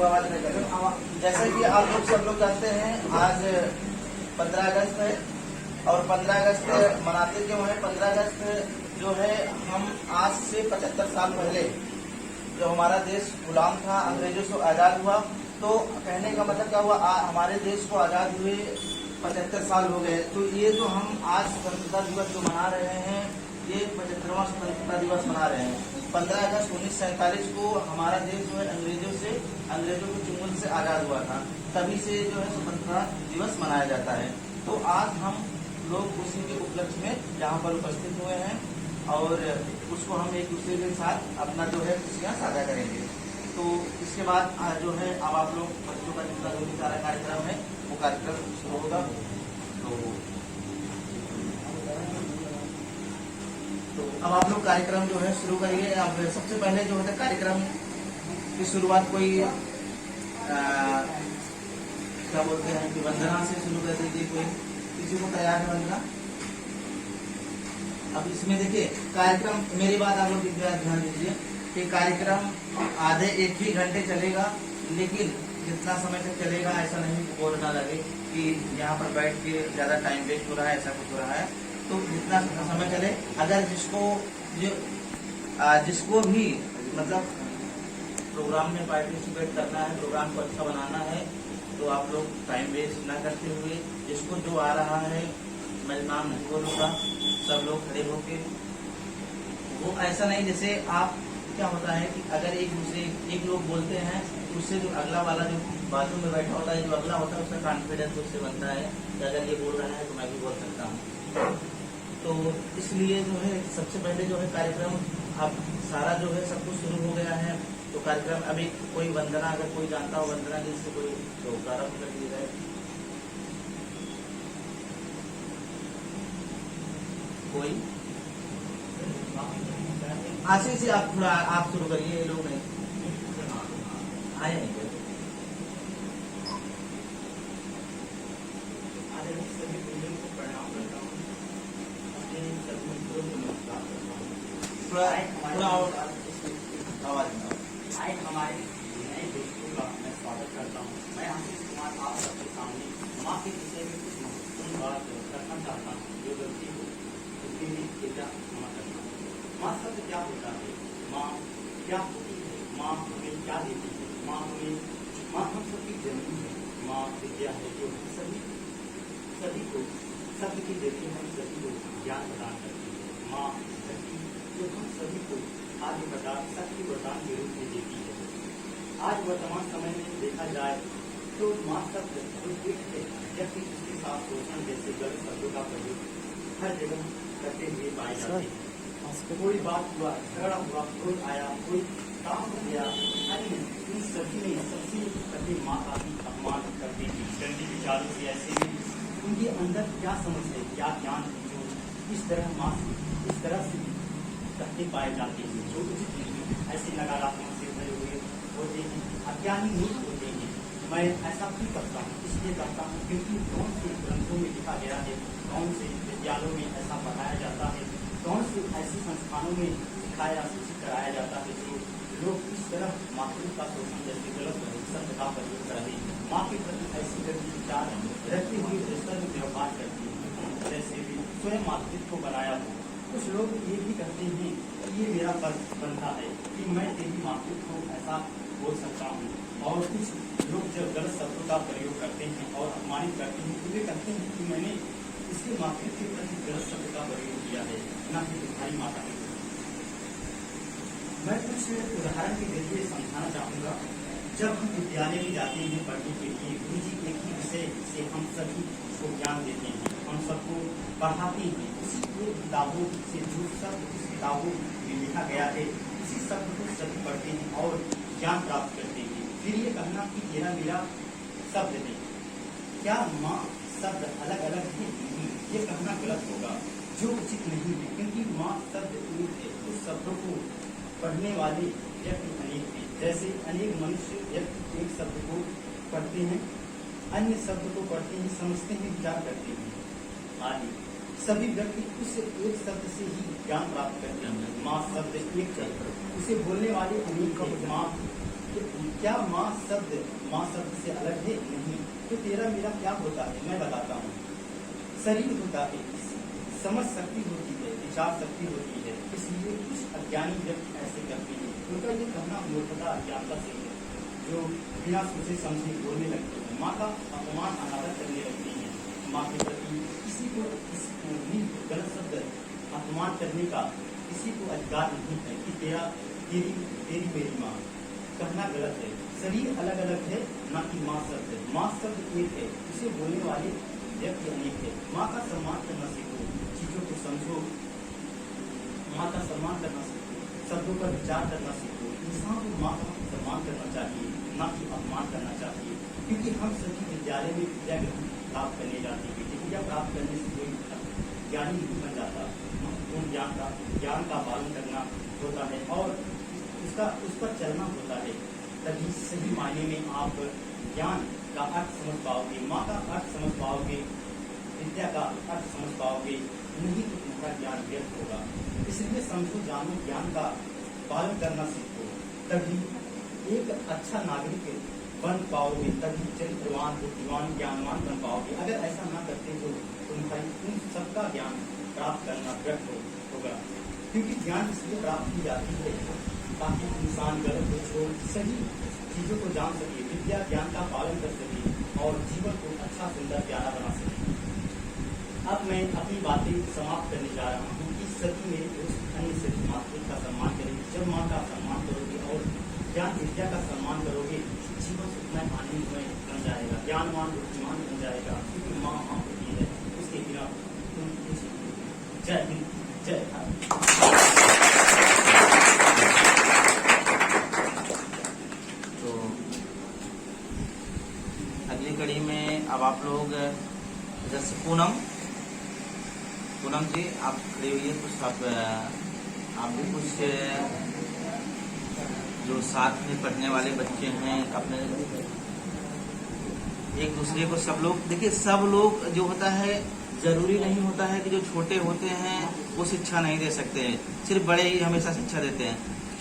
आवाज नहीं कर रहे। जैसे कि आप लोग सब लोग जानते हैं, आज 15 अगस्त है और 15 अगस्त मनाते क्यों है? 15 अगस्त जो है, हम आज से 75 साल पहले जब हमारा देश गुलाम था, अंग्रेजों से आज़ाद हुआ, तो कहने का मतलब क्या हुआ, हमारे देश को आज़ाद हुए 75 साल हो गए। तो ये जो हम आज स्वतंत्रता दिवस जो मना रहे हैं, ये 75वां स्वतंत्रता दिवस मना रहे हैं। 15 अगस्त 1947 को हमारा देश जो है अंग्रेजों के चुंगल से आज़ाद हुआ था, तभी से जो है स्वतंत्रता दिवस मनाया जाता है। तो आज हम लोग उसी के उपलक्ष्य में यहाँ पर उपस्थित हुए हैं और उसको हम एक दूसरे के साथ अपना जो है खुशियाँ साझा करेंगे। तो इसके बाद जो है अब आप लोग बच्चों का जितना जो भी सारा कार्यक्रम है वो कार्यक्रम शुरू होगा। तो अब आप लोग कार्यक्रम जो है शुरू करिए। अब सबसे पहले जो है कार्यक्रम की शुरुआत कोई क्या बोलते हैं कि वंदना से शुरू कर दीजिए। कोई किसी को तैयार है वंदना? अब इसमें देखिए कार्यक्रम, मेरी बात आप लोग ध्यान दीजिए कि कार्यक्रम आधे 1 ही घंटे चलेगा, लेकिन जितना समय तक चलेगा ऐसा नहीं बोल ना लगे कि यहाँ पर बैठ के ज्यादा टाइम वेस्ट हो रहा है, ऐसा कुछ हो रहा है। तो जितना समय चले, अगर जिसको भी मतलब प्रोग्राम में पार्टिसिपेट करना है, प्रोग्राम को अच्छा बनाना है, तो आप लोग टाइम वेस्ट ना करते हुए, जिसको जो आ रहा है, मैं नाम नहीं बोलूँगा, सब लोग खड़े होके, वो ऐसा नहीं जैसे आप क्या होता है कि अगर एक लोग बोलते हैं, उससे जो अगला वाला जो बाजू में बैठा होता है, जो अगला होता है, उसका कॉन्फिडेंस उससे बनता है कि अगर ये बोल रहा है तो मैं भी बोल सकता हूँ। तो इसलिए जो है सबसे पहले जो है कार्यक्रम अब सारा जो है सब कुछ शुरू हो गया है। तो कार्यक्रम अभी कोई वंदना, अगर कोई जानता हो वंदना जी से कोई, तो प्रारंभ कर दिया जाए। कोई आशीष से आप थोड़ा आप शुरू करिए, ये लोग नहीं आए नहीं कोई। थोड़ा आवाज हमारे नए दोस्तों का मैं स्वागत करता हूँ। मैं आशीष कुमार आप सबके सामने माँ के विषय में कुछ महत्वपूर्ण बात करना चाहता हूँ। जो गलती हो उसके लिए कृपया क्षमा करना। माँ शब्द क्या होता है? माँ क्या होती है? माँ हमें क्या देती है? माँ हम सबकी जननी है। माँ विद्या है जो सभी को शब्द के जरिए हम सभी को ज्ञान प्रदान करती है। माँ शक्ति जो हम सभी को आदि प्रदान शक्ति प्रदान के रूप में देती है। आज वर्तमान समय में देखा जाए तो माँ शब्द व्यक्ति उसके साथ पोषण जैसे गलत शब्दों का प्रयोग हर जगह करते हुए पाए जाते हैं। कोई बात हुआ, झगड़ा हुआ, कोई आया, कोई काम हो गया, अन्य इन सभी में सबसे पहले माँ का ही अपमान करते हैं। गंदी विचारों से ऐसे में उनके अंदर क्या समझ है, क्या ज्ञान है, जो इस तरह से कहते पाए जाते हैं, जो उचित नहीं ऐसे नकारात्मक से भरे हुए होते हैं, अज्ञानी मूर्ख होते हैं। मैं ऐसा क्यों करता हूँ? इसलिए करता हूँ क्योंकि कौन से ग्रंथों में लिखा गया है, कौन से विद्यालयों में ऐसा पढ़ाया जाता है, कौन से ऐसे संस्थानों में सिखाया शिक्षित कराया जाता है, जो लोग इस तरह मातृत्व का शोषण जैसे गलत शब्द का प्रयोग कर रहे हैं। माँ के प्रति ऐसी गलत विचार रखते हुए में व्यवहार करती है, जैसे भी स्वयं मातृत्व को बनाया हो। कुछ लोग ये भी कहते हैं कि ये मेरा फर्ज बनता है कि मैं तेरी मातृत्व को ऐसा बोल सकता हूँ। और कुछ लोग जब गलत शब्दों का प्रयोग करते हैं और अपमानित करते हैं, तो वे कहते हैं कि मैंने इसके मातृत्व के प्रति गलत शब्द का प्रयोग किया है, न कि तुम्हारी माता ने। मैं कुछ उदाहरण के जरिए समझाना चाहूँगा। जब हम विद्यालय में जाते हैं पढ़ने के लिए, गुरु जी एक ही विषय से हम सभी को ज्ञान देते हैं, हम सबको पढ़ाते हैं। उसी किताबों से जो शब्द उस किताबों में लिखा गया है, उसी शब्द को सभी पढ़ते हैं और ज्ञान प्राप्त करते हैं। फिर ये कहना कि तेरा मेरा शब्द है, क्या माँ शब्द अलग अलग है? ये कहना गलत होगा, जो उचित नहीं है, क्योंकि माँ शब्द एक है। उस शब्दों को पढ़ने वाले व्यक्ति अनेक हैं। जैसे अनेक मनुष्य व्यक्ति एक शब्द को पढ़ते हैं, अन्य शब्द को पढ़ते हैं, समझते हैं, विचार करते हैं आदि। सभी व्यक्ति उस एक शब्द से ही ज्ञान प्राप्त करते हैं। माँ शब्द एक है, उसे बोलने वाले अनेक हैं। माँ क्या माँ शब्द से अलग है? नहीं। तो तेरा मेरा क्या होता है? मैं बताता हूँ। शरीर होता है, समझ शक्ति होती है, विचार शक्ति होती है। इसलिए कुछ अज्ञानी व्यक्ति ऐसे करते हैं। उनका ये कहना मूर्खता अज्ञानता से है, जो बिना सोचे समझे बोलने लगते हैं, माँ का अपमान अनादर करने लगते हैं। माँ के प्रति किसी को भी गलत शब्द अपमान करने का किसी को अधिकार नहीं है कि तेरी मेरी माँ। कहना गलत है। शरीर अलग अलग है, ना कि माँ शब्द है। माँ शब्द एक है, उसे बोलने वाले व्यक्ति अनेक है। माँ का सम्मान करना सीखो, चीजों को समझो। माँ का सम्मान करना सीखो, शब्दों पर विचार करना सीखो। इंसान को माँ का सम्मान करना चाहिए, ना कि अपमान करना चाहिए। क्योंकि हम सभी विद्यालय में विद्या ग्रहण प्राप्त करने जाते हैं। विद्या प्राप्त करने से कोई ज्ञानी नहीं बन जाता। महत्वपूर्ण ज्ञान का पालन करना होता है और उस पर चलना होता है। तभी सही मायने में आप ज्ञान का अर्थ समझ पाओगे, माँ का अर्थ समझ पाओगे, विद्या का अर्थ समझ पाओगे। नहीं तो तुम्हारा ज्ञान व्यर्थ होगा। इसलिए समझो, जानो, ज्ञान का पालन करना सीखो। तभी एक अच्छा नागरिक बन पाओगे, तभी चरित्रवान, बुद्धिमान, ज्ञानवान बन पाओगे। अगर ऐसा ना करते तो तुम सबका ज्ञान प्राप्त करना व्यर्थ होगा। क्योंकि ज्ञान इसलिए प्राप्त की जाती है ताकि इंसान गलत को छोड़ सही चीजों को जान सके, विद्या ज्ञान का पालन कर सके और जीवन को अच्छा सुंदर प्यारा बना सके। अब मैं अपनी बातें समाप्त करने जा रहा हूँ कि सभी मेरे दोस्त अन्य सभी मातृ का सम्मान करेंगे। जब माँ का सम्मान करोगे और ज्ञान विद्या का सम्मान करोगे, जीवन सुखमय आनंदमय बन जाएगा, ज्ञानवान बुद्धिमान बन जाएगा। क्योंकि माँ माँ होती है, उसके बिना तुम कुछ। जय हिंद, जय भारत। अगली कड़ी में अब आप लोग जैसे पूनम जी आप खड़ी हुई है, कुछ आप भी कुछ जो साथ में पढ़ने वाले बच्चे हैं अपने एक दूसरे को सब लोग देखिए, सब लोग जो होता है जरूरी नहीं होता है कि जो छोटे होते हैं वो शिक्षा नहीं दे सकते हैं। सिर्फ बड़े ही हमेशा शिक्षा देते हैं।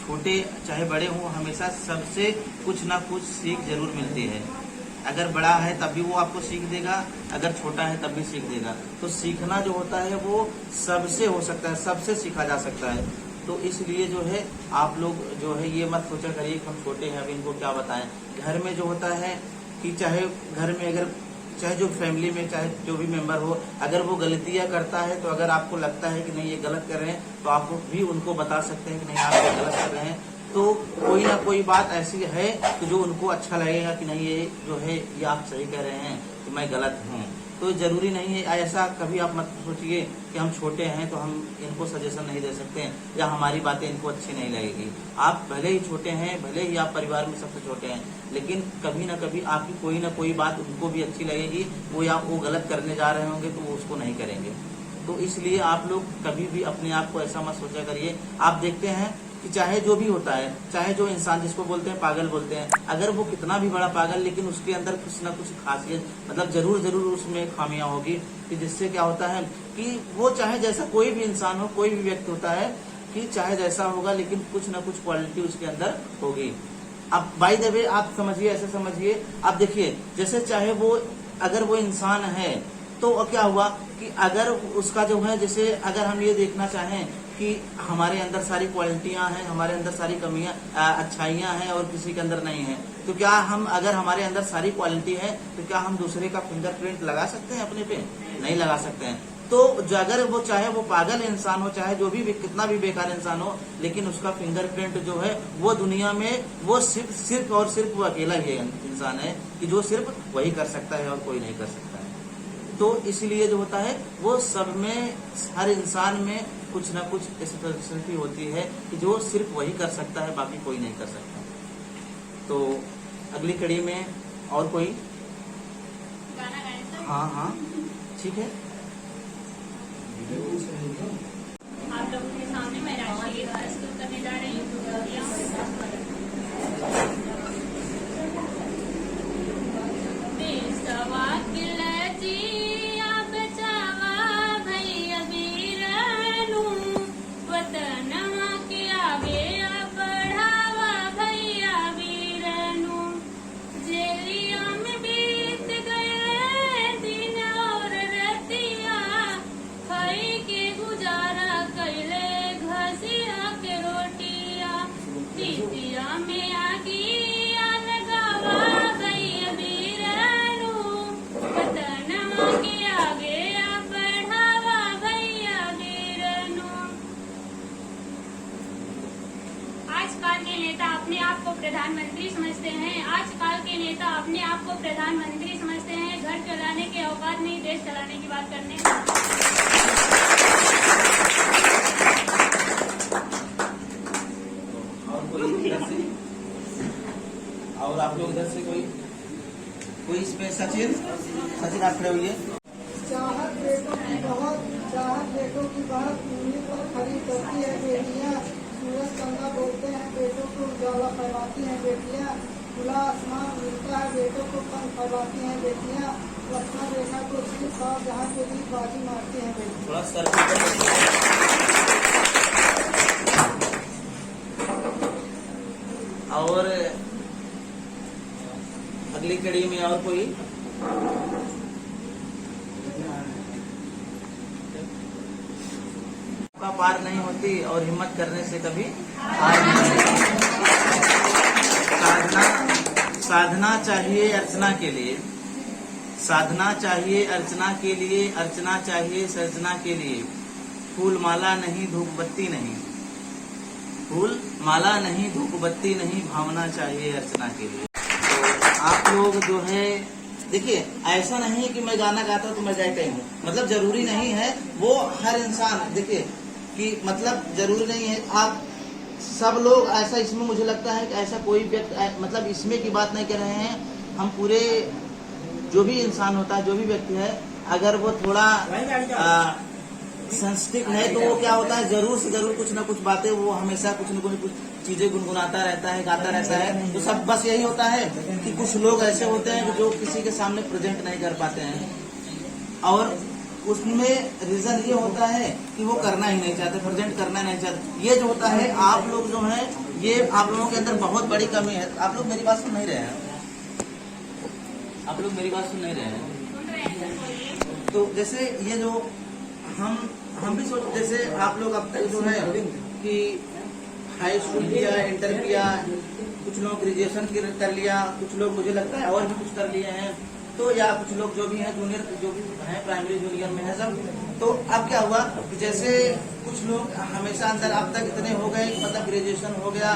छोटे चाहे बड़े हों, हमेशा सबसे कुछ ना कुछ सीख जरूर मिलती है। अगर बड़ा है तब भी वो आपको सीख देगा, अगर छोटा है तब भी सीख देगा। तो सीखना जो होता है वो सबसे हो सकता है, सबसे सीखा जा सकता है। तो इसलिए जो है आप लोग जो है ये मत सोचा करिए कि हम छोटे हैं अब इनको क्या बताएं। घर में जो होता है कि चाहे घर में अगर चाहे जो फैमिली में चाहे जो भी मेंबर हो, अगर वो गलतियां करता है तो अगर आपको लगता है कि नहीं ये गलत कर रहे हैं तो आप भी उनको बता सकते हैं कि नहीं आप ये गलत कर रहे हैं। तो कोई ना कोई बात ऐसी है कि जो उनको अच्छा लगेगा कि नहीं ये जो है ये आप सही कह रहे हैं कि मैं गलत हूँ। तो जरूरी नहीं है, ऐसा कभी आप मत सोचिए कि हम छोटे हैं तो हम इनको सजेशन नहीं दे सकते हैं या हमारी बातें इनको अच्छी नहीं लगेगी। आप भले ही छोटे हैं, भले ही आप परिवार में सबसे छोटे हैं, लेकिन कभी ना कभी आपकी कोई ना कोई बात उनको भी अच्छी लगेगी। वो या वो गलत करने जा रहे होंगे तो वो उसको नहीं करेंगे। तो इसलिए आप लोग कभी भी अपने आप को ऐसा मत सोचा करिए। आप देखते हैं कि चाहे जो भी होता है, चाहे जो इंसान जिसको बोलते हैं पागल बोलते हैं, अगर वो कितना भी बड़ा पागल, लेकिन उसके अंदर कुछ ना कुछ खासियत मतलब जरूर उसमें खामियां होगी कि जिससे क्या होता है कि वो चाहे जैसा कोई भी इंसान हो, कोई भी व्यक्ति होता है कि चाहे जैसा होगा लेकिन कुछ ना कुछ क्वालिटी उसके अंदर होगी। अब बाय द वे आप समझिए, ऐसे समझिए, आप देखिए जैसे चाहे वो अगर वो इंसान है तो क्या हुआ कि अगर उसका जो है, जैसे अगर हम ये देखना चाहें कि हमारे अंदर सारी क्वालिटियां हैं, हमारे अंदर सारी कमियां अच्छाइयां हैं और किसी के अंदर नहीं है, तो क्या हम अगर हमारे अंदर सारी क्वालिटी है तो क्या हम दूसरे का फिंगरप्रिंट लगा सकते हैं अपने पे? नहीं लगा सकते हैं। तो अगर वो चाहे वो पागल इंसान हो, चाहे जो भी कितना भी बेकार इंसान हो, लेकिन उसका फिंगरप्रिंट जो है वो दुनिया में वो सिर्फ और सिर्फ वो अकेला ही इंसान है कि जो सिर्फ वही कर सकता है और कोई नहीं कर सकता है। तो इसलिए जो होता है वो सब में, हर इंसान में कुछ ना कुछ स्पेशलिटी होती है कि जो सिर्फ वही कर सकता है, बाकी कोई नहीं कर सकता। तो अगली कड़ी में और कोई गाना गाएं सर? हाँ ठीक है। आप लोगों के सामने मैं राष्ट्रीय गीत प्रस्तुत करने जा रही हूँ। देशवा किलची अब चावा भैया वीरनु, वतनवा के आगे बढ़ावा भैया वीरनु। नेता अपने आप को प्रधानमंत्री समझते हैं। आजकल के नेता अपने आप को प्रधानमंत्री समझते हैं। घर चलाने के औकात नहीं, देश चलाने की बात करने और कोई इधर से, और आप लोग इधर से कोई इसमें सचिन आप खड़े हुए। चाहत बेटों की बहुत उंगली पर खड़ी करती है बेटियां। सूरज चंदा बोलते हैं, बेटों को उजाला फैलाती हैं बेटियां। खुला आसमान मिलता है, बेटों को पंख फैलाती हैं बेटियां। लक्ष्मण रेखा को सिर पार जहाँ के लिए बाजी मारती हैं बेटियां। थोड़ा सर और अगली कड़ी में और कोई का पार नहीं होती और हिम्मत करने से कभी हार नहीं। साधना चाहिए अर्चना के लिए, साधना चाहिए अर्चना के लिए, अर्चना चाहिए सर्जना के लिए। फूल माला नहीं धूप बत्ती नहीं, फूल माला नहीं धूप बत्ती नहीं, भावना चाहिए अर्चना के लिए। तो आप लोग जो है देखिए, ऐसा नहीं है कि मैं गाना गाता हूँ तो मैं गायक ही हूँ, मतलब जरूरी नहीं है। वो हर इंसान देखिए कि मतलब जरूरी नहीं है आप सब लोग ऐसा, इसमें मुझे लगता है कि ऐसा कोई व्यक्ति मतलब इसमें की बात नहीं कर रहे हैं। हम पूरे जो भी इंसान होता है, जो भी व्यक्ति है, अगर वो थोड़ा संस्कृत है तो वो क्या होता है, जरूर से जरूर कुछ ना कुछ बातें वो हमेशा कुछ न कुछ चीजें गुनगुनाता रहता है, गाता रहता है। तो सब बस यही होता है कि कुछ लोग ऐसे होते हैं जो किसी के सामने प्रेजेंट नहीं कर पाते हैं, और उसमें रीजन ये होता है कि वो करना ही नहीं चाहते, प्रेजेंट करना नहीं चाहते। ये जो होता है, आप लोग जो है, ये आप लोगों के अंदर बहुत बड़ी कमी है। आप लोग मेरी बात सुन नहीं रहे हैं, आप लोग मेरी बात सुन नहीं रहे हैं। तो जैसे ये जो हम भी सोच, जैसे आप लोग अब तक जो है कि हाई स्कूल किया, इंटर किया, कुछ लोग ग्रेजुएशन कर लिया, कुछ लोग मुझे लगता है और भी कुछ कर लिए हैं, तो या कुछ लोग जो भी हैं जूनियर, जो भी हैं प्राइमरी जूनियर में है सब। तो अब क्या हुआ कि जैसे कुछ लोग हमेशा अंदर अब तक इतने हो गए, मतलब ग्रेजुएशन हो गया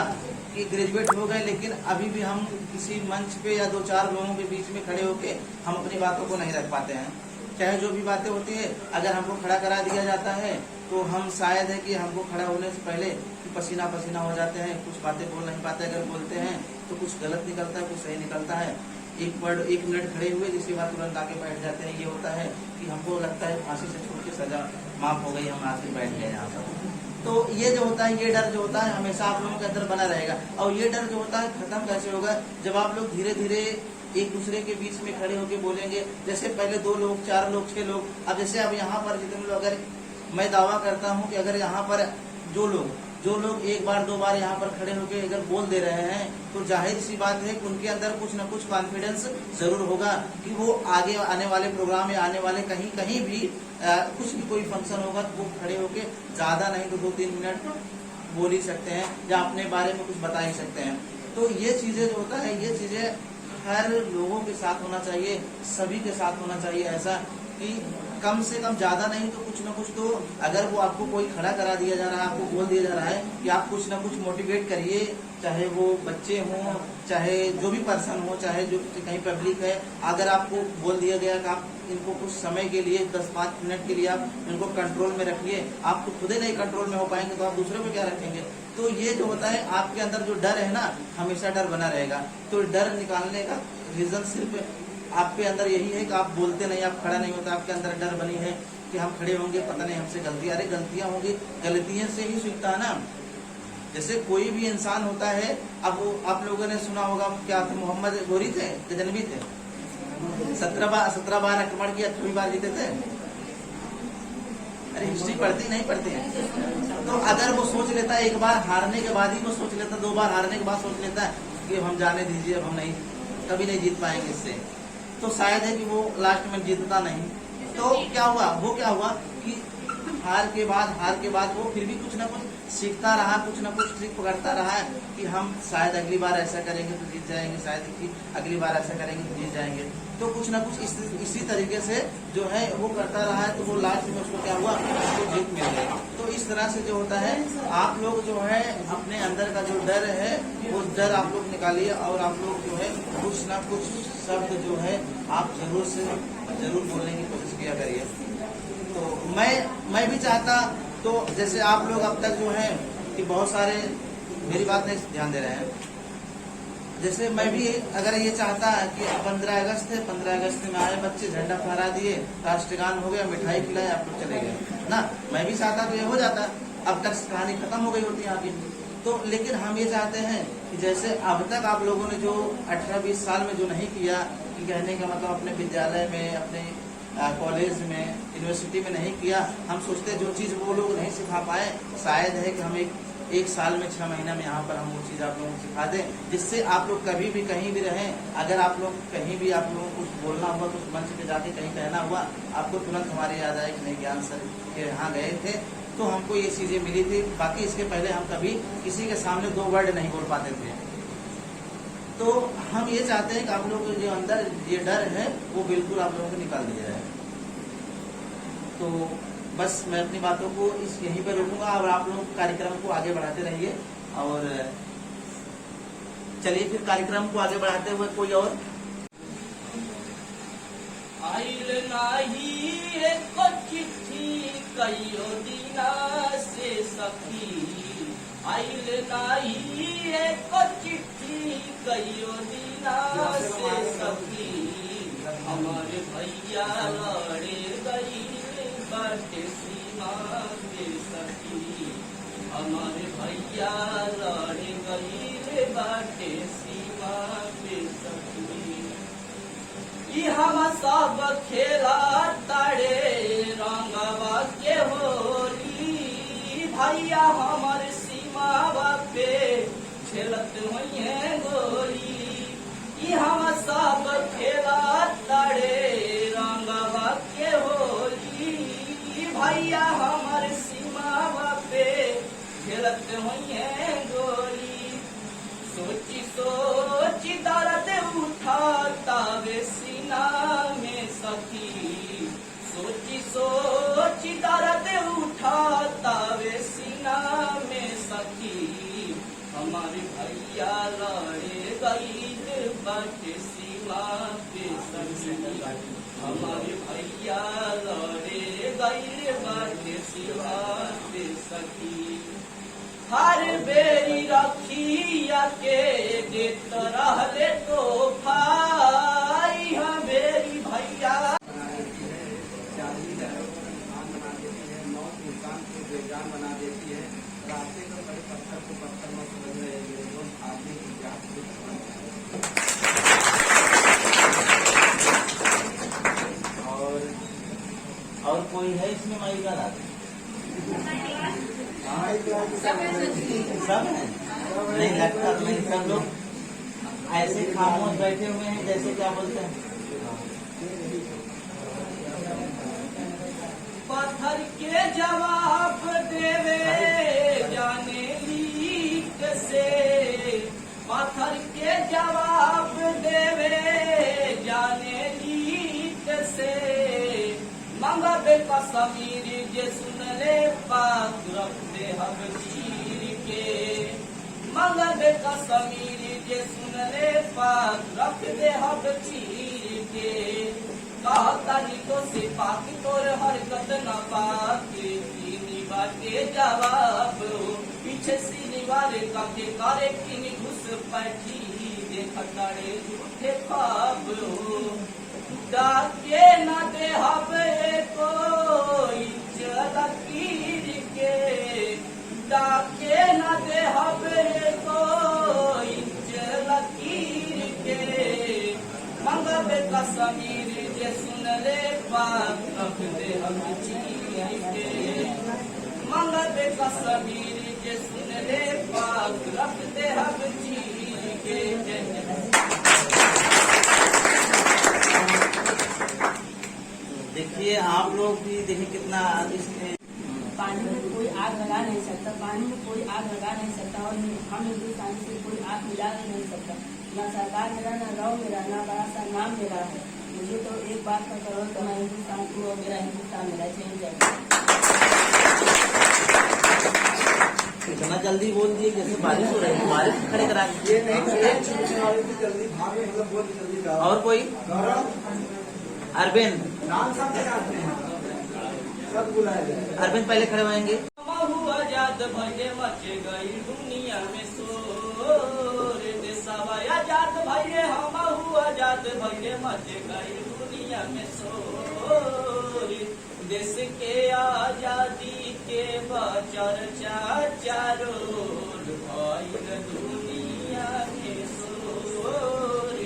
कि ग्रेजुएट हो गए, लेकिन अभी भी हम किसी मंच पे या 2-4 लोगों के बीच में खड़े होके हम अपनी बातों को नहीं रख पाते हैं। चाहे जो भी बातें होती है, अगर हमको खड़ा करा दिया जाता है तो हम शायद है कि हमको खड़ा होने से पहले पसीना पसीना हो जाते हैं, कुछ बातें बोल नहीं पाते। अगर बोलते हैं तो कुछ गलत निकलता है, कुछ सही निकलता है। एक मिनट खड़े हुए जिसके बाद तुरंत आके बैठ जाते हैं। ये होता है कि हमको लगता है फांसी से छूट के सजा माफ हो गई, हम आके बैठ गए यहाँ पर। तो ये जो होता है, ये डर जो होता है हमेशा आप लोगों के अंदर बना रहेगा। और ये डर जो होता है खत्म कैसे होगा, जब आप लोग धीरे धीरे एक दूसरे के बीच में खड़े होकर बोलेंगे। जैसे पहले 2 लोग, 4 लोग, 6 लोग, अब जैसे अब यहाँ पर जितने लोग, अगर मैं दावा करता हूँ कि अगर यहाँ पर जो लोग 1 बार 2 बार यहाँ पर खड़े होकर अगर बोल दे रहे हैं, तो जाहिर सी बात है कि उनके अंदर कुछ न कुछ कॉन्फिडेंस जरूर होगा कि वो आगे आने वाले प्रोग्राम या आने वाले कहीं भी कुछ भी कोई फंक्शन होगा तो वो खड़े होके ज्यादा नहीं तो 2-3 मिनट बोल ही सकते हैं या अपने बारे में कुछ बता ही सकते हैं। तो ये चीजें जो होता है, ये चीजें हर लोगों के साथ होना चाहिए, सभी के साथ होना चाहिए। ऐसा कि कम से कम ज्यादा नहीं तो कुछ ना कुछ, तो अगर वो आपको कोई खड़ा करा दिया जा रहा है, आपको बोल दिया जा रहा है कि आप कुछ ना कुछ मोटिवेट करिए, चाहे वो बच्चे हों, चाहे जो भी पर्सन हो, चाहे जो कहीं पब्लिक है, अगर आपको बोल दिया गया कि आप इनको कुछ समय के लिए 10-5 मिनट के लिए आप इनको कंट्रोल में रखिए, आप तो खुद ही नहीं कंट्रोल में हो पाएंगे तो आप दूसरे पे क्या रखेंगे। तो ये जो होता है, आपके अंदर जो डर है ना, हमेशा डर बना रहेगा। तो डर निकालने का रीजन सिर्फ आपके अंदर यही है कि आप बोलते नहीं, आप खड़ा नहीं होता। आपके अंदर डर बनी है कि हम खड़े होंगे, पता नहीं हमसे गलती, अरे गलतियां होंगी, गलतियों से ही सीखता है ना। जैसे कोई भी इंसान होता है, अब आप लोगों ने सुना होगा क्या थे, मोहम्मद गोरी थे, गजनवी थे, 17 बार आक्रमण किया, 8वीं बार जीते थे। अरे हिस्ट्री पढ़ती नहीं पढ़ते हैं। तो अगर वो सोच लेता है, एक बार हारने के बाद ही वो सोच लेता, 2 बार हारने के बाद सोच लेता है कि हम जाने दीजिए, अब हम नहीं, कभी नहीं जीत पाएंगे इससे, तो शायद है कि वो लास्ट में जीतता नहीं। तो क्या हुआ कि हार के बाद वो फिर भी कुछ ना कुछ सीखता रहा, कुछ ना कुछ ट्रिक पकड़ता रहा कि हम शायद अगली बार ऐसा करेंगे तो जीत जाएंगे, शायद कि अगली बार ऐसा करेंगे तो जीत जाएंगे। तो कुछ ना कुछ इसी तरीके से जो है वो करता रहा है, तो वो लास्ट में उसको क्या हुआ, उसको जीत मिल गई। तो इस तरह से जो होता है, आप लोग जो है अपने अंदर का जो डर है वो डर आप लोग निकालिए और आप लोग जो है कुछ ना कुछ शब्द जो है आप जरूर बोलने की कोशिश किया करिए। तो मैं भी चाहता, तो जैसे आप लोग अब तक जो है कि बहुत सारे मेरी बात नहीं ध्यान दे रहे हैं, जैसे मैं भी अगर ये चाहता कि 15 अगस्त है, 15 अगस्त में आए बच्चे, झंडा फहरा दिए, राष्ट्रगान हो गया, मिठाई खिलाए, आप लोग चले गए ना, मैं भी चाहता तो ये हो जाता, अब तक कहानी खत्म हो गई होती है आपकी। तो लेकिन हम ये चाहते हैं कि जैसे अब तक आप लोगों ने जो 18-20 साल में जो नहीं किया, कि कहने का मतलब अपने विद्यालय में, अपने कॉलेज में, यूनिवर्सिटी में नहीं किया, हम सोचते हैं जो चीज़ वो लोग नहीं सिखा पाए, शायद है कि हम एक साल में 6 महीना में यहाँ पर हम वो चीज़ आप लोगों को सिखा दें, जिससे आप लोग कभी भी कहीं भी रहें, अगर आप लोग कहीं भी आप लोगों को कुछ बोलना हुआ, कुछ मंच पे जाके कहीं कहना हुआ, आपको तुरंत हमारे याद आए कि नहीं ज्ञान सर के यहाँ गए थे तो हमको ये चीज़ें मिली थी। बाकी इसके पहले हम कभी किसी के सामने 2 वर्ड नहीं बोल पाते थे। तो हम ये चाहते हैं कि आप लोग जो अंदर ये डर है वो बिल्कुल आप लोगों को निकाल दिया जाए। तो बस मैं अपनी बातों को यहीं पर रोकूंगा और आप लोग कार्यक्रम को आगे बढ़ाते रहिए। और चलिए फिर कार्यक्रम को आगे बढ़ाते हुए कोई और आइल नाही एको चिट्ठी कइयो दिना से सखी, आइल नाही एको चिट्ठी कइयो दिना से सखी, हमारे भैया लड़े गई बाटे सीमा पे सखी, हमारे भैया लड़े गई बाटे सीमा पे सखी। हम सब खेला ताड़े रंगवा के होली, भैया हमार सीमा पे खेलत हुए गोली। हम सब खेला ताड़े रंगवा के होली, भैया हमार सीमा पे खेलत हुए गोली। सोची सोची दर्द उठाता वे सीना में सखी, सोची सोची दर्द उठाता वे सीना में सखी, हमारे भैया लड़े गई बाटे सीमा पे सखी, हमारे भैया लड़े गई बाटे सीमा पे सखी। हर बेरी रखिया के देत रहले तो भाई, हम बेरी भैया बेजान बना देती है, रास्ते में बड़े पत्थर को पत्थर में समझ रहे हैं, आदमी की जात को और कोई है इसमें माई का रात सब है, नहीं लगता तो नहीं, सब लोग ऐसे खामोश बैठे हुए हैं जैसे क्या बोलते हैं, पत्थर के जवाब देवे जाने लीक से, पत्थर के जवाब देवे जाने लीक से, मंगबे कश्मीर जे सुन ले पाक रखते हम चीर के, मंगबे कश्मीर जे सुन ले पाक रखते हम चीर के, कहतानी तो से पाक तोर हरकत न पाके, तीनी बाटे जवाब पीछे सीनी वाले काके करे किनी घुस पैठी, देखताड़े झूठे ख्वाब डाके न दे हवे कोई लकीर के, डाके न दे हवे कोई लकीर के, मंगबे कश्मीर जे सुन ले पाक रख दे हम चीर के, मंगबे कश्मीर जे सुन ले पाक रख दे हम चीर के। देखिए आप लोग भी देखिए कितना इसमें पानी में कोई आग लगा नहीं सकता, पानी में कोई आग लगा नहीं सकता, और हम हिंदुस्तान से कोई आग मिला नहीं सकता। ना सरकार मेरा, ना गाँव मेरा, ना बड़ा सा नाम मेरा है। मुझे तो एक बात का करो तो मैं हिंदुस्तान को, मेरा हिंदुस्तान मेरा चेंज है। इतना जल्दी बोल दिए जैसे बारिश हो रही है, बारिश में खड़े करा दिए। ये नहीं छूटने वाले थे, जल्दी भागे, मतलब बहुत जल्दी था। और कोई गौरव, अरविंद, नाम सब बताते हैं, सब बुलाए गए। अरविंद पहले खड़े होएंगे। आजाद भइले मचे गई दुनिया में शोर, देशवा आजाद भइले हमहू आजाद भइले मचे गई दुनिया में शोर। देश के आजादी के चर्चा चारों ओर भइल दुनिया में शोर।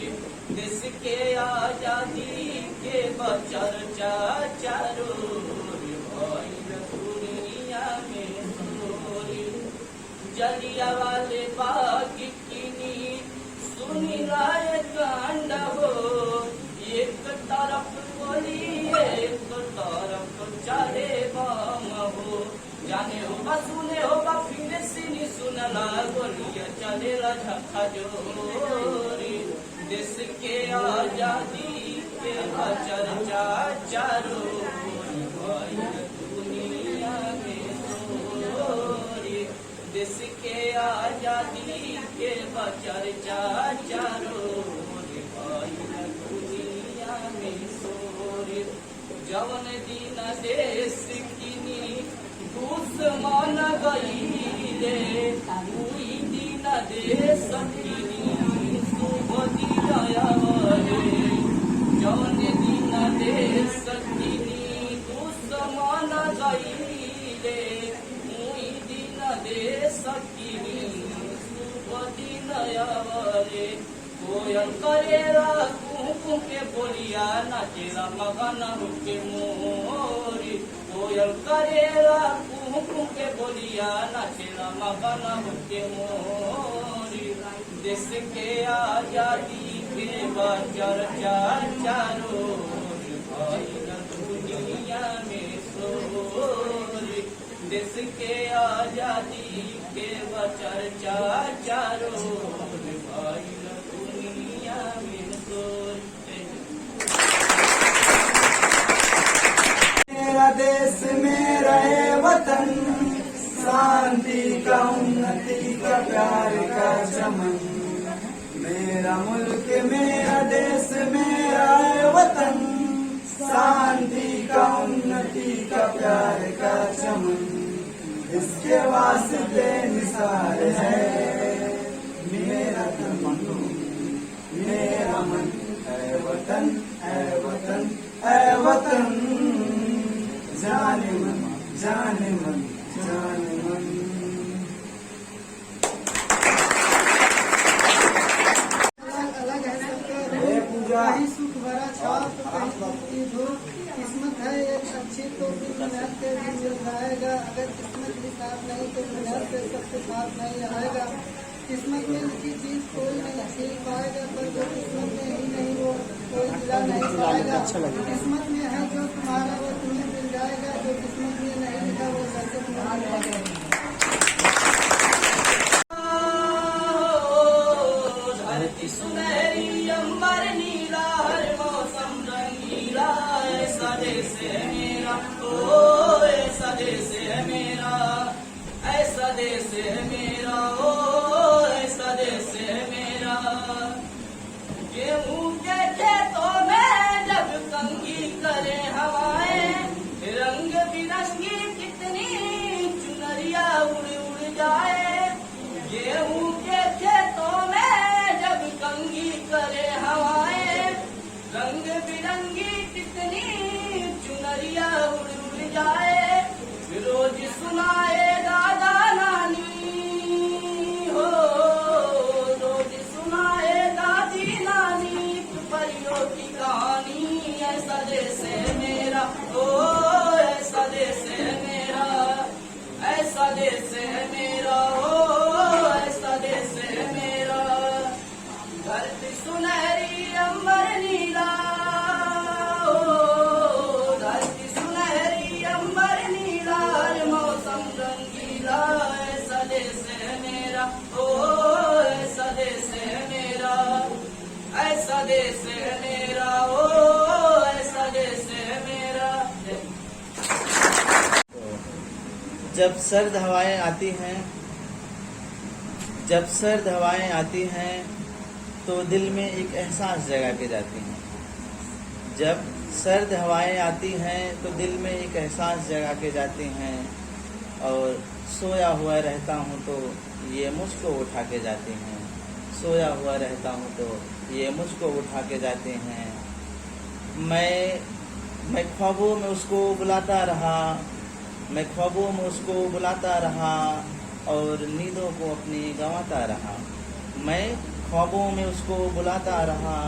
देश के आजादी के चर्चा चारों ओर भइल दुनिया में शोर। जलियांवाले बाग की सुनी राय कांड हो, एक तरफ गोली एक तरफ चले बम हो। जाने होगा सुने होगा फिर सिनी सुनला गोलियां चलेला झक्का जोरी। देश के आजादी के चर्चा चारों ओर भइल दुनिया में शोर। देश के आजादी के चर्चा चारों ओर भइल दुनिया में शोर। जवन दिन देश किनी दुश्मन गईले, उही दिन देश किनी शुभ दिन आवले। जवन दिन देश किनी दुश्मन गईले, उही दिन देश किनी शुभ दिन आवले। कोयल करेला कुहू के बोलिया, नाचेला मगन के मोरी। कोयल करेला कुहू के बोलिया, नाचेला मगन के मोरी। देश के आजादी के चर्चा चारों ओर भइल दुनिया में शोर। देश के आजादी के चर्चा चारों ओर भइल दुनिया में शोर। मेरा देश मेरा है वतन, शांति का उन्नति का प्यार का चमन। मेरा मुल्क मेरा देश मेरा है वतन, शांति का उन्नति का प्यार का चमन। इसके वास्ते निसार है मेरा तन, मेरा मन है वतन, है वतन, है वतन। जाने मन, जाने मन, जाने मन। अलग है सबके पूजा, कहीं सुख भरा छाप तो कहीं दुख की धूप। किस्मत है एक अच्छी तो फिर मेहनत से भी मिल जाएगा, अगर किस्मत भी साथ नहीं तो मेहनत से सबके साथ नहीं आएगा। किस्मत में लिखी चीज कोई नहीं छीन पाएगा, पर जो किस्मत में ही नहीं वो कोई दिला नहीं पाएगा। किस्मत में है जो तुम्हारा वो तुम्हें मिल जाएगा, जो किस्मत में नहीं लिखा वो कैसे तुम्हें मिलेगा। धरती सुनहरी अंबर नीला, हर मौसम रंगीला। ऐसा देश है मेरा, ओ ऐसा देश है मेरा। ऐसा देश है मेरा, ओ ऐसा देश है मेरा। गेहूं के खेतों में जब कंघी करे हवाएं, रंग बिरंगी कितनी चुनरिया उड़ उड़ जाए। गेहूं के खेतों में जब कंघी करे हवाएं, रंग बिरंगी कितनी चुनरिया उड़ उड़ जाए। रोज सुनाए दादा नानी हो, रोज सुनाए दादी नानी परियों की कहानी। ऐसा देश है मेरा, ओ ऐसा देश है मेरा। ऐसा देश है मेरा, ओ ऐसा देश है मेरा। धरती सुनहरी अंबर नीला, ओ धरती सुनहरी अंबर नीला। हर मौसम रंगीला। ऐसा देश है मेरा, ओ ऐसा देश है मेरा। ऐसा देश है मेरा, ओ ऐसा देश है मेरा। जब सर्द हवाएं आती हैं जब सर्द हवाएं आती हैं तो दिल में एक एहसास जगा के जाती हैं। जब सर्द हवाएं आती हैं तो दिल में एक एहसास जगा के जाती हैं, और सोया हुआ रहता हूँ तो ये मुझको उठा के जाती हैं। सोया हुआ रहता हूँ तो ये मुझको उठा के जाते हैं। मैं ख्वाबों में उसको बुलाता रहा, मैं ख्वाबों में उसको बुलाता रहा, और नींदों को अपनी गंवाता रहा। मैं ख्वाबों में उसको बुलाता रहा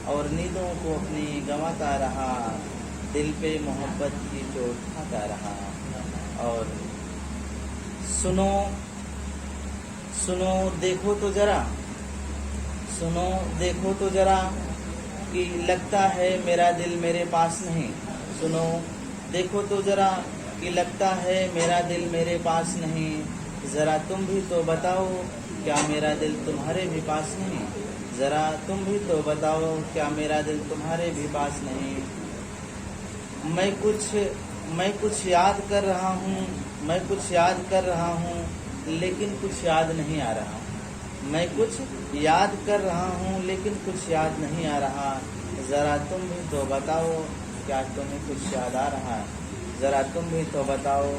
और नींदों को अपनी गंवाता रहा। दिल पे मोहब्बत की चोट खाता रहा। और सुनो सुनो देखो तो जरा, सुनो देखो तो जरा, कि लगता है मेरा दिल मेरे पास नहीं। सुनो देखो तो जरा, कि लगता है मेरा दिल मेरे पास नहीं। जरा तुम भी तो बताओ, क्या मेरा दिल तुम्हारे भी पास नहीं। जरा तुम भी तो बताओ, क्या मेरा दिल तुम्हारे भी पास नहीं। मैं कुछ याद कर रहा हूँ, मैं कुछ याद कर रहा हूँ, लेकिन कुछ याद नहीं आ रहा। मैं कुछ याद कर रहा हूँ लेकिन कुछ याद नहीं आ रहा। जरा तुम भी तो बताओ, क्या तुम्हें कुछ याद आ रहा है। जरा तुम भी तो बताओ,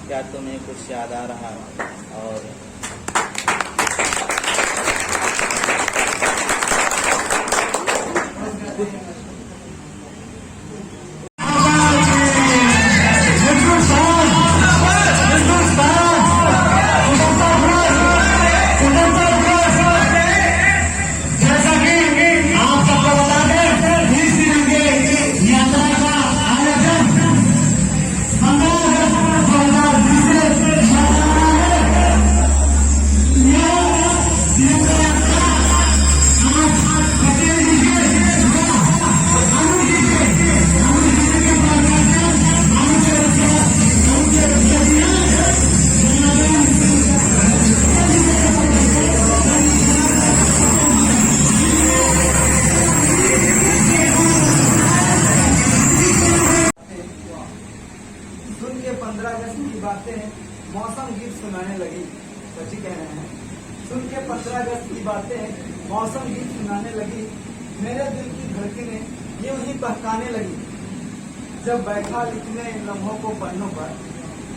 क्या तुम्हें कुछ याद आ रहा है। और सुन के 15 अगस्त की बातें मौसम गीत सुनाने लगी। सची कह रहे हैं। सुन के 15 अगस्त की बातें मौसम गीत सुनाने लगी। मेरे दिल की धड़कनें यूं ही बहकाने लगी। जब बैठा लिखने इन लम्हों को पन्नों पर,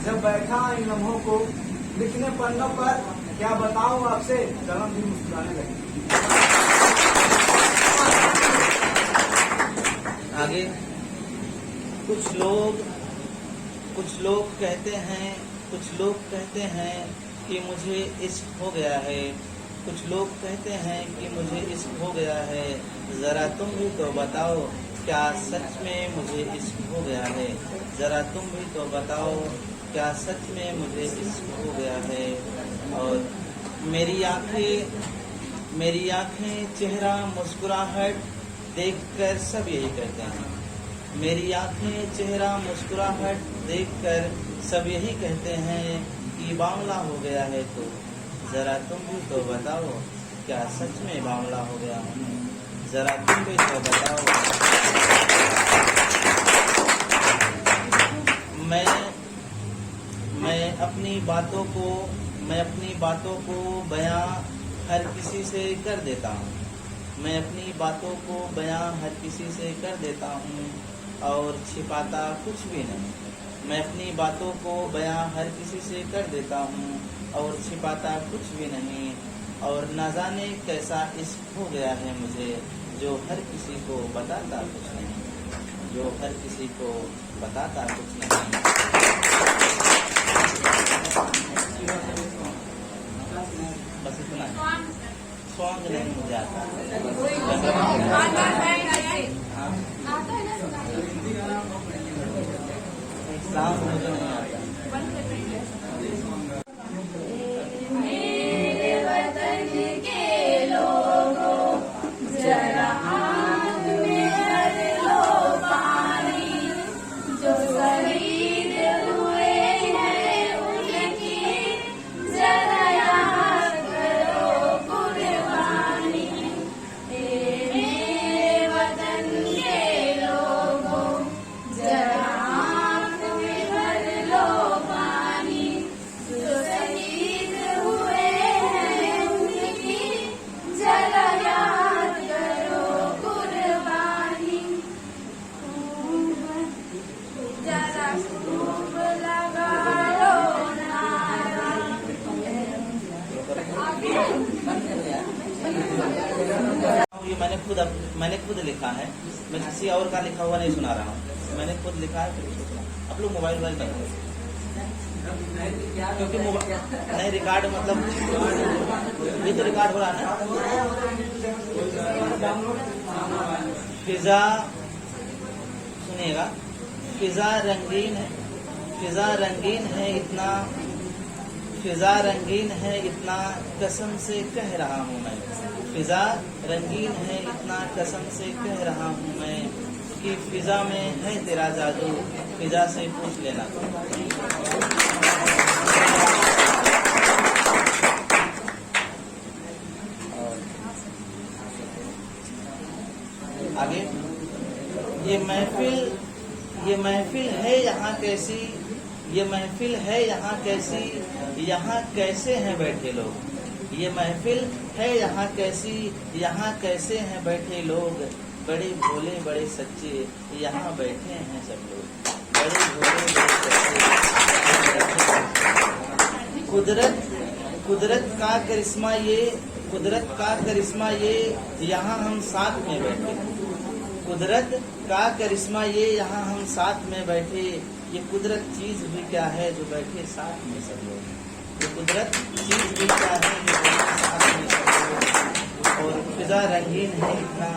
जब बैठा इन लम्हों को लिखने पन्नों पर, क्या बताऊं आपसे, कलम भी मुस्कुराने लगी। आगे कुछ लोग कहते हैं कि मुझे इश्क हो गया है। कुछ लोग कहते हैं कि मुझे इश्क हो गया है। जरा तुम भी तो बताओ, क्या सच में मुझे इश्क हो गया है। जरा तुम भी तो बताओ, क्या सच में मुझे इश्क हो गया है। और मेरी आंखें चेहरा मुस्कुराहट देखकर सब यही कहते हैं। मेरी आंखें चेहरा मुस्कुराहट देखकर सब यही कहते हैं कि बावला हो गया है। तो जरा तुम भी तो बताओ, क्या सच में बावला हो गया हूँ। जरा तुम भी तो बताओ। मैं अपनी बातों को बयां हर किसी से कर देता हूँ। मैं अपनी बातों को बयां हर किसी से कर देता हूँ, और छिपाता कुछ भी नहीं। मैं अपनी बातों को बयां हर किसी से कर देता हूँ, और छिपाता कुछ भी नहीं। और न जाने कैसा इश्क हो गया है मुझे, जो हर किसी को बताता कुछ नहीं। जो हर किसी को बताता कुछ नहीं। बस इतना है। सॉन्ग नहीं मुझे आता। सॉन्ग मुझे नहीं आता। मेरे वतन के लोगों, जरा हाथ में भर लो पानी। जो शहीद हुए हैं उनकी जरा याद करो कुर्बानी। मैंने खुद लिखा है, मैं किसी और का लिखा हुआ नहीं सुना रहा हूँ, मैंने खुद लिखा है फिर उसको सुना। आप लोग मोबाइल बंद करो, क्योंकि नहीं रिकॉर्ड मतलब ये तो रिकॉर्ड हो रहा है ना। फिजा सुनिएगा, फिजा रंगीन है, फिजा रंगीन है इतना, फिजा रंगीन है इतना कसम से कह रहा हूँ मैं, फिजा रंगीन है इतना कसम से कह रहा हूँ मैं, कि फिजा में है तेरा जादू, फिजा से पूछ लेना। आगे ये महफिल है यहाँ कैसी, ये महफिल है यहाँ कैसी, यहाँ कैसे हैं बैठे लोग, ये महफिल है यहाँ कैसी, यहाँ कैसे हैं बैठे लोग, बड़े भोले बड़े सच्चे यहाँ बैठे हैं सब लोग, बड़े भोले बड़े सच्चे। कुदरत का करिश्मा ये, कुदरत का करिश्मा ये, यहाँ हम साथ में बैठे, कुदरत का करिश्मा ये, यहाँ हम साथ में बैठे, ये कुदरत चीज भी क्या है जो बैठे साथ में सब लोग, ये कुदरत चीज भी क्या है जो बैठे साथ में सब लोग। और फिजा रंगीन है इतना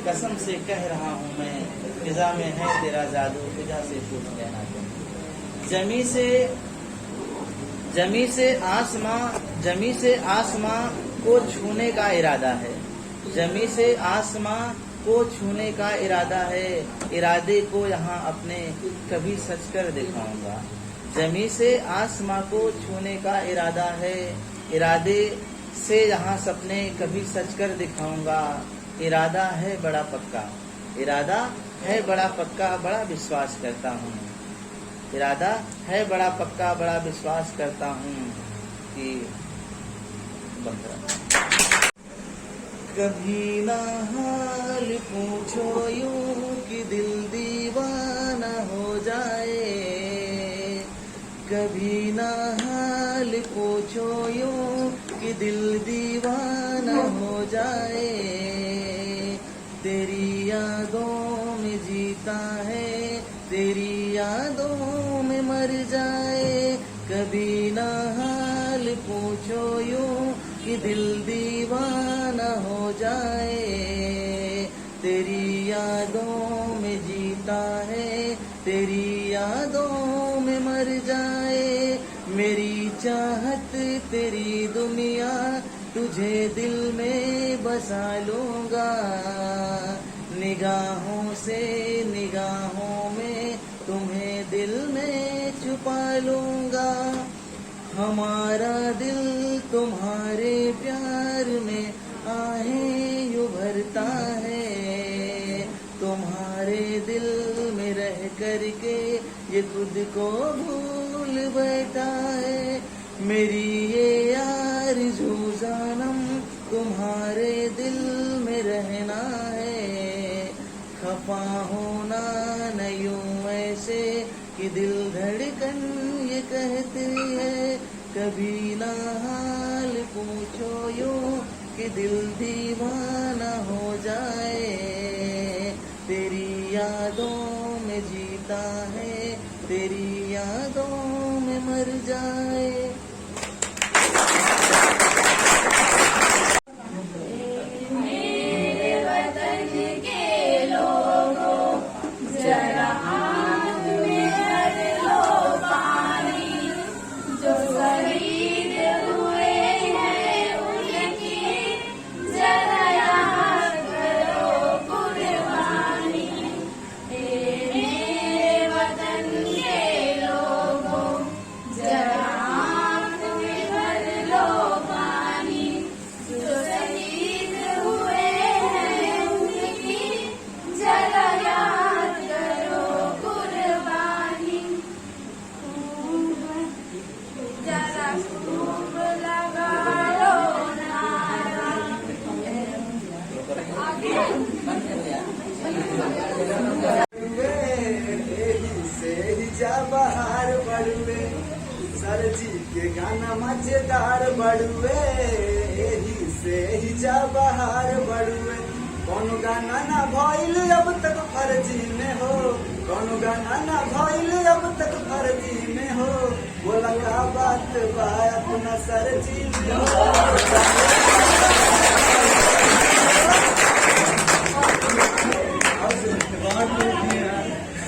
कसम से कह रहा हूँ मैं, फिजा में है तेरा जादू, फिजा से पूछ लेना। जमी से आसमां को छूने का इरादा है, जमी से आसमां को छूने का इरादा है, इरादे को यहाँ अपने कभी सच कर दिखाऊंगा। जमी से आसमां को छूने का इरादा है, इरादे से यहाँ सपने कभी सच कर दिखाऊंगा। इरादा है बड़ा पक्का, इरादा है बड़ा पक्का, बड़ा विश्वास करता हूँ, इरादा है बड़ा पक्का, बड़ा विश्वास करता हूँ कि कभी ना हाल पूछो यूं कि दिल दीवाना हो जाए, कभी ना हाल पूछो यूं कि दिल दीवाना हो जाए, तेरी यादों में जीता है, तेरी यादों में मर जाए, कभी ना हाल पूछो यूं कि दिल दीवाना हो जाए, तेरी यादों में जीता है, तेरी यादों में मर जाए, मेरी चाहत तेरी दुनिया, तुझे दिल में बसा लूंगा, निगाहों से निगाहों में तुम्हें दिल में छुपा लूंगा, हमारा दिल तुम्हारे प्यार में आहें यूं भरता है, तुम्हारे दिल में रह करके ये खुद को भूल बैठा है, मेरी ये आरज़ू जानम तुम्हारे दिल में रहना है, खफा होना न यूं ऐसे कि दिल धड़कन ये कहती है, कभी ना हाल पूछो यूं कि दिल दीवाना हो जाए, तेरी यादों में जीता है, तेरी यादों में मर जाए। जरा गाना ना भइल अब तक फर्जी में हो, कौनो गाना ना भइल अब तक फर्जी में हो, बोला का बात बा अपना सरजी में हो।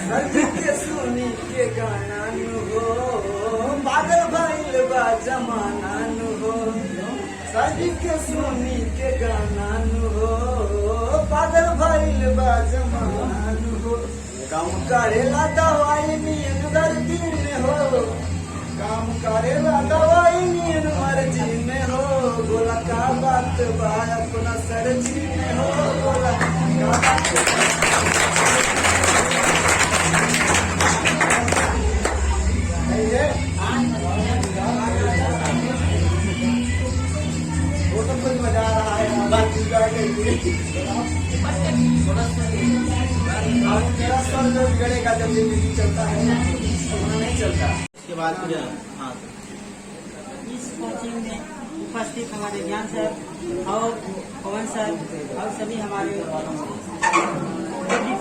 सरजी के सुनी के गाना नु हो, पागल भइल बा जमाना नु हो, सरजी के सुनी के गाना नु हो, पागल भइल बा जमाना नु हो। काम करेला दवाई नियन दर्दी में हो, काम करेला दवाई नियन मर्जी में हो, बोला का बात बा अपना सरजी में हो, बोला का बात वो तो कुछ मजा आ रहा है, बात मेरा स्वर जो बिगड़ेगा जब ये म्यूजिक चलता है नहीं चलता। इसके बाद फिर हाँ इस कोचिंग में उपस्थित हमारे ज्ञान सर और पवन सर और सभी हमारे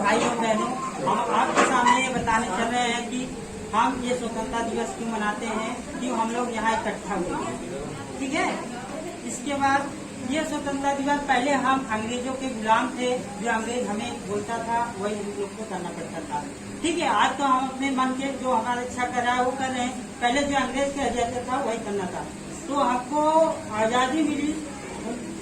भाई और बहनों, हम आपके सामने ये बताने चल रहे हैं कि हम ये स्वतंत्रता दिवस क्यों मनाते हैं, क्यों हम लोग यहाँ इकट्ठा हुए हैं। ठीक है, इसके बाद ये स्वतंत्रता दिवस पहले हम अंग्रेजों के गुलाम थे, जो अंग्रेज हमें बोलता था वही हम लोग को करना पड़ता था। ठीक है, आज तो हम अपने मन के जो हमारा इच्छा कर रहा है वो कर रहे हैं, पहले जो अंग्रेज कह जाता था वही करना था। तो हमको आजादी मिली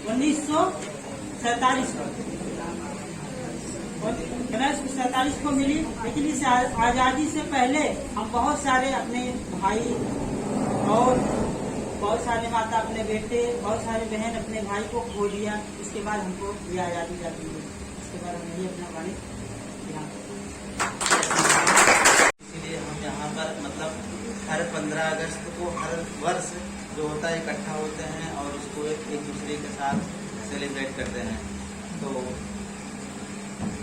1947 को मिली, लेकिन इस आजादी से पहले हम बहुत सारे अपने भाई और बहुत सारे माता अपने बेटे, बहुत सारे बहन अपने भाई को खो लिया। इसके बाद हमको ये आजादी जाती है, इसके बाद हम ये अपना वाणी ध्यान। इसीलिए हम यहाँ पर मतलब हर 15 अगस्त को हर वर्ष जो होता है इकट्ठा होते हैं और उसको एक दूसरे के साथ सेलिब्रेट करते हैं। तो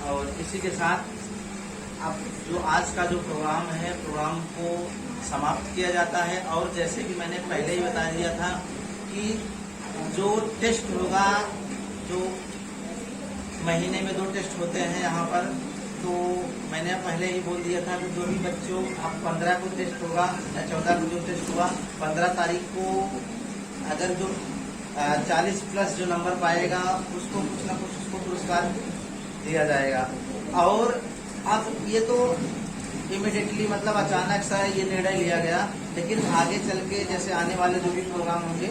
और इसी के साथ अब जो आज का जो प्रोग्राम है, प्रोग्राम को समाप्त किया जाता है। और जैसे कि मैंने पहले ही बता दिया था कि जो टेस्ट होगा, जो महीने में 2 टेस्ट होते हैं यहाँ पर, तो मैंने पहले ही बोल दिया था कि जो भी बच्चों अब 15 को टेस्ट होगा या 14 को जो टेस्ट हुआ, 15 तारीख को अगर जो 40 प्लस जो नंबर पाएगा उसको कुछ ना कुछ उसको पुरस्कार दिया जाएगा। और अब ये तो इमिडिएटली मतलब अचानक सा ये निर्णय लिया गया, लेकिन आगे चल के जैसे आने वाले जो भी प्रोग्राम होंगे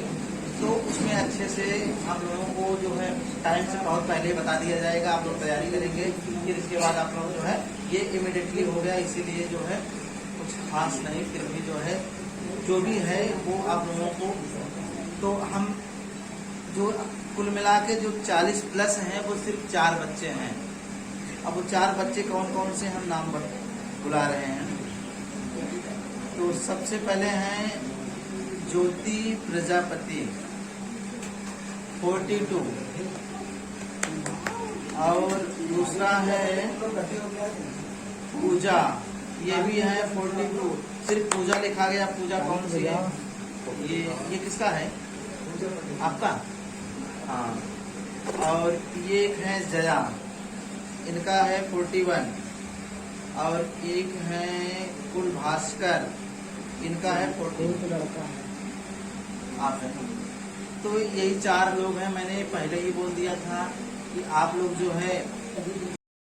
तो उसमें अच्छे से आप लोगों को जो है टाइम से बहुत पहले बता दिया जाएगा। आप लोग तैयारी करेंगे, फिर इसके बाद आप लोग जो है ये इमिडिएटली हो गया, इसीलिए जो है कुछ खास नहीं, फिर भी जो है जो भी है वो आप लोगों को, तो हम जो कुल मिला के जो 40 प्लस हैं वो सिर्फ 4 बच्चे हैं। अब वो 4 बच्चे कौन कौन से हम नाम बुला रहे हैं। तो सबसे पहले हैं ज्योति प्रजापति 42, और दूसरा है पूजा, ये भी है 42, सिर्फ पूजा लिखा गया। पूजा कौन सी है? ये किसका है? आपका? हाँ। और ये एक है जया, इनका है 41, और एक है कुल भास्कर, इनका है 14। आप हैं। तो यही 4 लोग हैं। मैंने पहले ही बोल दिया था कि आप लोग जो है